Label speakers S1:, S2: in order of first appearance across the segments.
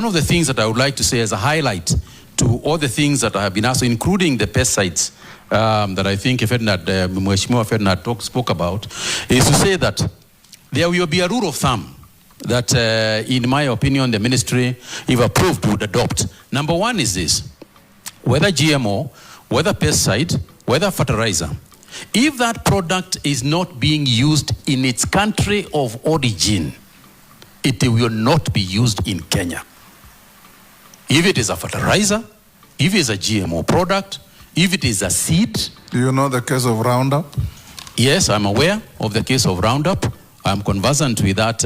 S1: one of the things that I would like to say as a highlight to all the things that I have been asked, including the pesticides that I think Mheshimiwa Ferdinand spoke about, is to say that there will be a rule of thumb that, in my opinion, the ministry, if approved, would adopt. Number one is this: whether GMO, whether pesticide, whether fertilizer, if that product is not being used in its country of origin, it will not be used in Kenya. If it is a fertilizer, if it is a GMO product, if it is a seed.
S2: Do you know the case of Roundup?
S1: Yes, I'm aware of the case of Roundup. I'm conversant with that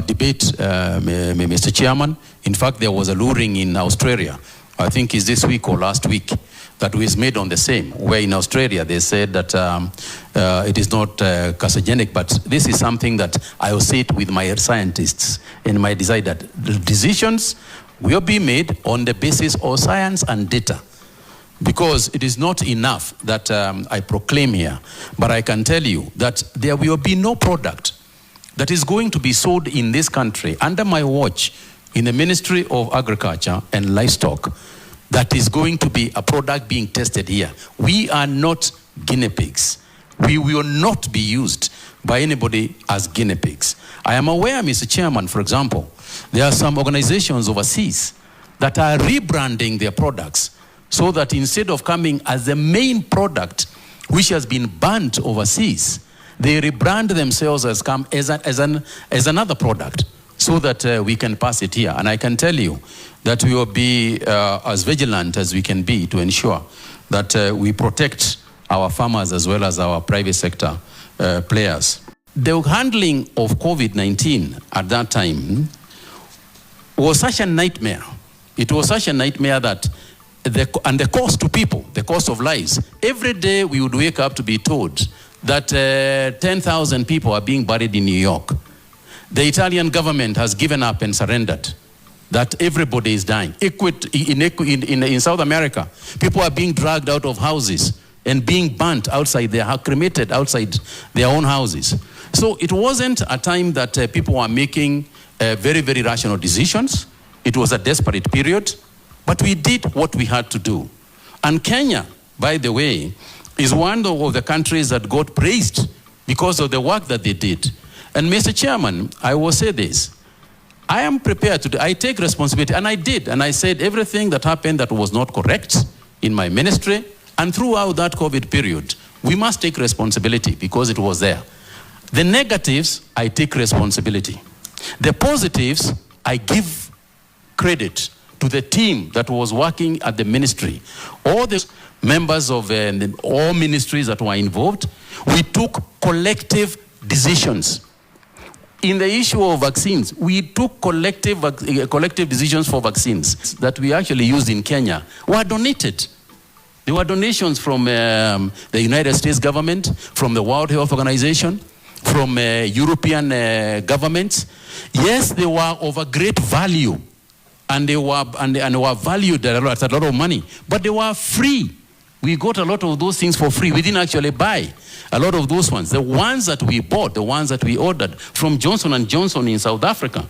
S1: debate, Mr. Chairman. In fact, there was a luring in Australia, I think it's this week or last week, that was made on the same, where in Australia they said that it is not carcinogenic, but this is something that I will say it with my scientists and my desire that the decisions will be made on the basis of science and data. Because it is not enough that I proclaim here, but I can tell you that there will be no product that is going to be sold in this country under my watch in the Ministry of Agriculture and Livestock that is going to be a product being tested here. We are not guinea pigs. We will not be used by anybody as guinea pigs. I am aware, Mr. Chairman, for example, there are some organizations overseas that are rebranding their products so that instead of coming as the main product which has been banned overseas, they rebrand themselves as another product so that we can pass it here. And I can tell you that we will be as vigilant as we can be to ensure that we protect our farmers as well as our private sector players. The handling of COVID-19 at that time was such a nightmare. It was such a nightmare that and the cost to people, the cost of lives. Every day we would wake up to be told that 10,000 people are being buried in New York. The Italian government has given up and surrendered, that everybody is dying. In South America, people are being dragged out of houses and being burnt outside, cremated outside their own houses. So it wasn't a time that people were making very, very rational decisions. It was a desperate period. But we did what we had to do. And Kenya, by the way, is one of the countries that got praised because of the work that they did. And Mr. Chairman, I will say this. I am prepared to do, I take responsibility, and I did. And I said everything that happened that was not correct in my ministry, and throughout that COVID period, we must take responsibility because it was there. The negatives, I take responsibility. The positives, I give credit to the team that was working at the ministry. All the members of all ministries that were involved, we took collective decisions. In the issue of vaccines, we took collective decisions for vaccines that we actually used in Kenya were donated. There were donations from the United States government, from the World Health Organization, from European governments. Yes, they were of a great value. And they were valued at a lot of money, but they were free. We got a lot of those things for free. We didn't actually buy a lot of those ones. The ones that we bought, the ones that we ordered from Johnson & Johnson in South Africa.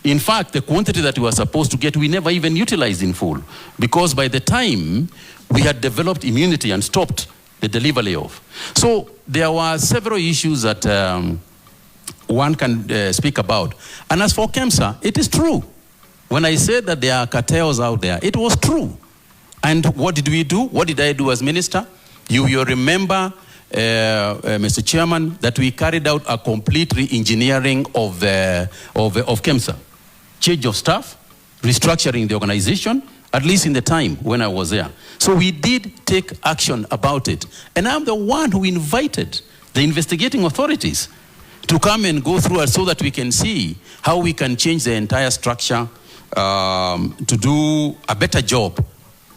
S1: In fact, the quantity that we were supposed to get, we never even utilized in full, because by the time we had developed immunity and stopped the delivery of. So there were several issues that one can speak about. And as for KEMSA, it is true. When I said that there are cartels out there, it was true. And what did we do? What did I do as minister? You will remember, Mr. Chairman, that we carried out a complete re-engineering of KEMSA. Change of staff, restructuring the organization, at least in the time when I was there. So we did take action about it. And I'm the one who invited the investigating authorities to come and go through it so that we can see how we can change the entire structure to do a better job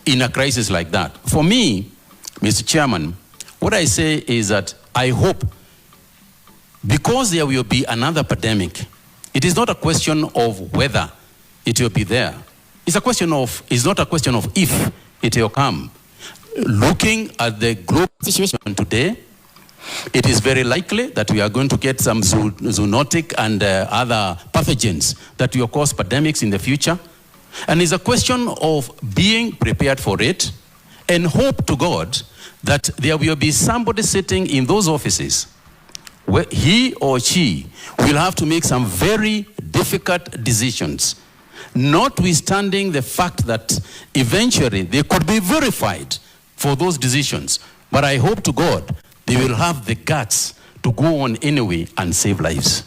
S1: in a crisis like that. For me, Mr. Chairman, what I say is that I hope, because there will be another pandemic, it is not a question of whether it will be there. It's not a question of if it will come. Looking at the global situation today, It is very likely that we are going to get some zoonotic and other pathogens that will cause pandemics in the future. And it's a question of being prepared for it and hope to God that there will be somebody sitting in those offices where he or she will have to make some very difficult decisions, notwithstanding the fact that eventually they could be verified for those decisions. But I hope to God they will have the guts to go on anyway and save lives.